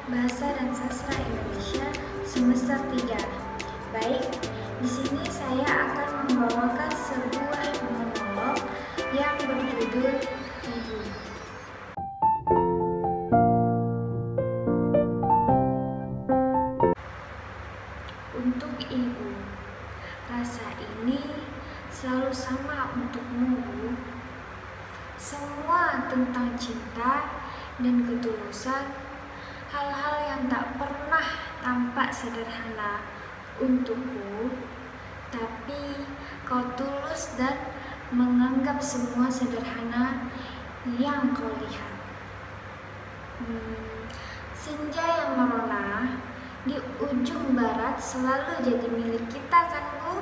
Bahasa dan Sastra Indonesia semester 3. Baik, di sini saya akan membawakan sebuah monolog yang berjudul Ibu. Untuk ibu, rasa ini selalu sama untukmu, Bu. Semua tentang cinta dan ketulusan, hal-hal yang tak pernah tampak sederhana untukku, tapi kau tulus dan menganggap semua sederhana yang kau lihat. Senja yang merona di ujung barat selalu jadi milik kita, kan Bu?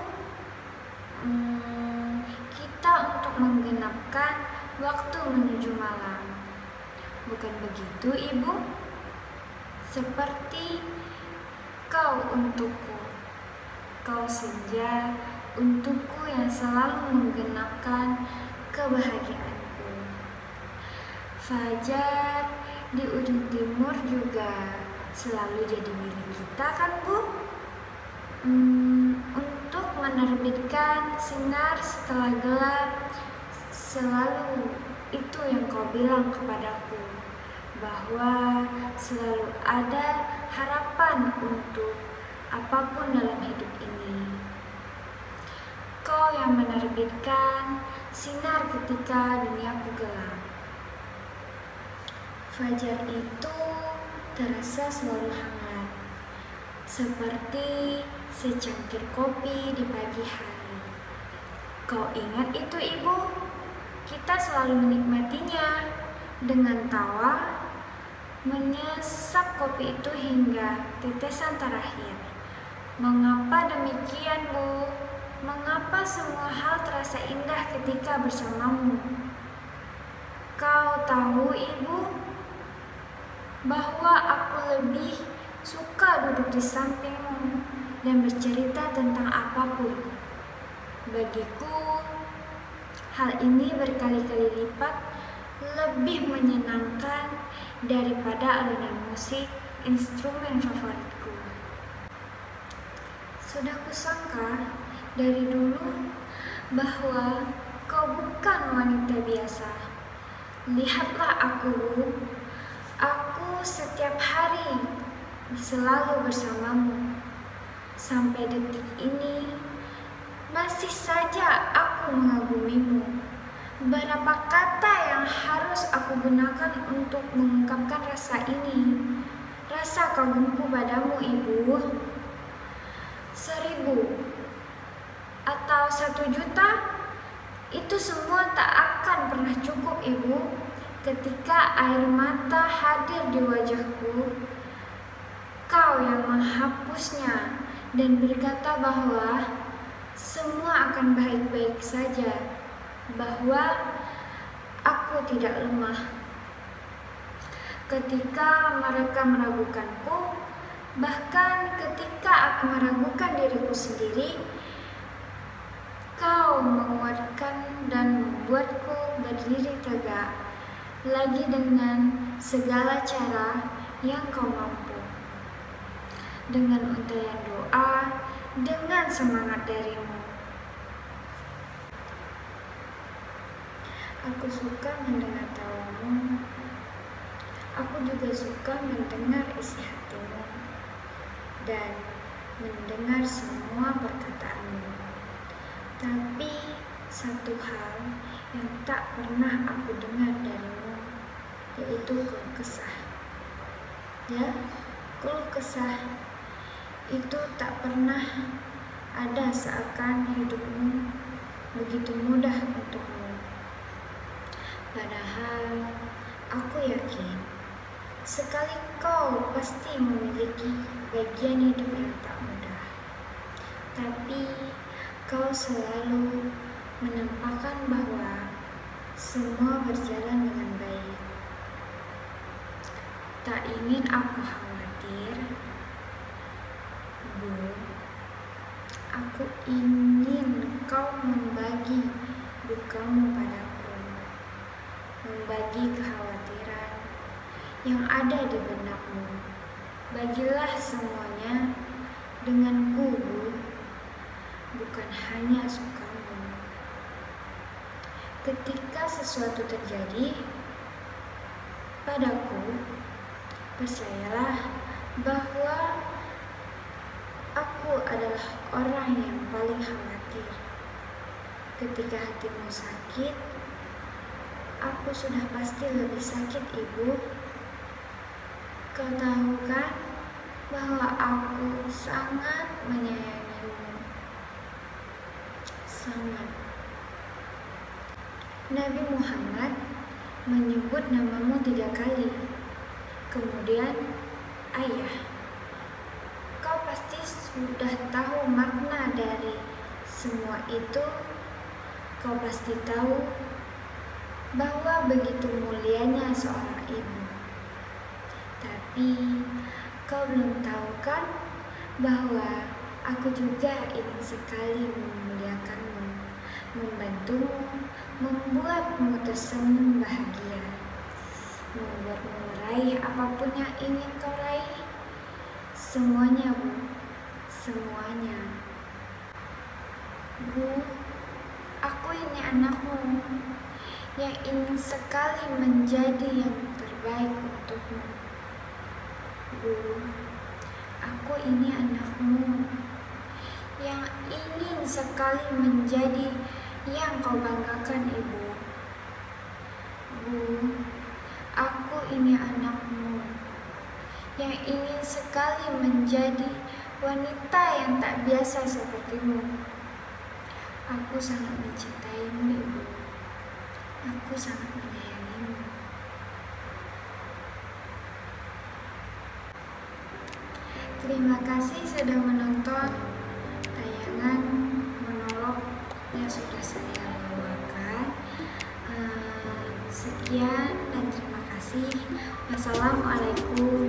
Kita untuk menggenapkan waktu menuju malam. Bukan begitu, Ibu? Seperti kau untukku, kau senja untukku yang selalu menggenapkan kebahagiaanku. Fajar di ujung timur juga selalu jadi milik kita, kan Bu? Untuk menerbitkan sinar setelah gelap, selalu itu yang kau bilang kepadaku, bahwa selalu ada harapan untuk apapun dalam hidup ini. Kau yang menerbitkan sinar ketika duniaku gelap. Fajar itu terasa selalu hangat, seperti secangkir kopi di pagi hari. Kau ingat itu, Ibu? Kita selalu menikmatinya dengan tawa, menyesap kopi itu hingga tetesan terakhir. Mengapa demikian, Bu? Mengapa semua hal terasa indah ketika bersamamu? Kau tahu, Ibu, bahwa aku lebih suka duduk di sampingmu dan bercerita tentang apapun. Bagiku, hal ini berkali-kali lipat lebih menyenangkan daripada alunan musik instrumen favoritku. Sudah kusangka dari dulu bahwa kau bukan wanita biasa. Lihatlah aku, Bu. Aku setiap hari selalu bersamamu. Sampai detik ini masih saja aku mengagumimu. Berapa kata yang harus aku gunakan untuk mengungkapkan rasa ini, rasa kagumku padamu, Ibu? 1.000 atau 1.000.000, itu semua tak akan pernah cukup, Ibu. Ketika air mata hadir di wajahku, kau yang menghapusnya dan berkata bahwa semua akan baik-baik saja, bahwa aku tidak lemah. Ketika mereka meragukanku, bahkan ketika aku meragukan diriku sendiri, kau menguatkan dan membuatku berdiri tegak lagi dengan segala cara yang kau mampu. Dengan untaian doa, dengan semangat darimu. Aku suka mendengar tawamu. Aku juga suka mendengar isi hatimu dan mendengar semua perkataanmu. Tapi satu hal yang tak pernah aku dengar darimu, yaitu keluh kesah. Ya, keluh kesah itu tak pernah ada, seakan hidupmu begitu mudah untukmu. Padahal aku yakin sekali kau pasti memiliki bagian hidup yang tak mudah. Tapi kau selalu menampakkan bahwa semua berjalan dengan baik. Tak ingin aku khawatir, Bu. Aku ingin kau membagi dukamu padaku, membagi kekhawatiran yang ada di benakmu. Bagilah semuanya denganku, Bu, bukan hanya sukamu. Ketika sesuatu terjadi padaku, percayalah bahwa aku adalah orang yang paling khawatir. Ketika hatimu sakit, aku sudah pasti lebih sakit, Ibu. Kau tahu kan bahwa aku sangat menyayangimu. Sangat. Nabi Muhammad menyebut namamu 3 kali. Kemudian, ayah. Kau pasti sudah tahu makna dari semua itu. Kau pasti tahu bahwa begitu mulianya seorang ibu. Tapi kau belum tahu kan bahwa aku juga ingin sekali memuliakanmu, membantumu, membuatmu tersenyum bahagia, membuatmu meraih apapun yang ingin kau raih. Semuanya, Bu, semuanya. Bu, aku ini anakmu yang ingin sekali menjadi yang terbaik untukmu. Bu, aku ini anakmu yang ingin sekali menjadi yang kau banggakan, Ibu. Bu, aku ini anakmu yang ingin sekali menjadi wanita yang tak biasa sepertimu. Aku sangat mencintaimu, Ibu. Aku sangat menyayangimu. Terima kasih sudah menonton tayangan monolog yang sudah saya bawakan. Sekian dan terima kasih. Wassalamualaikum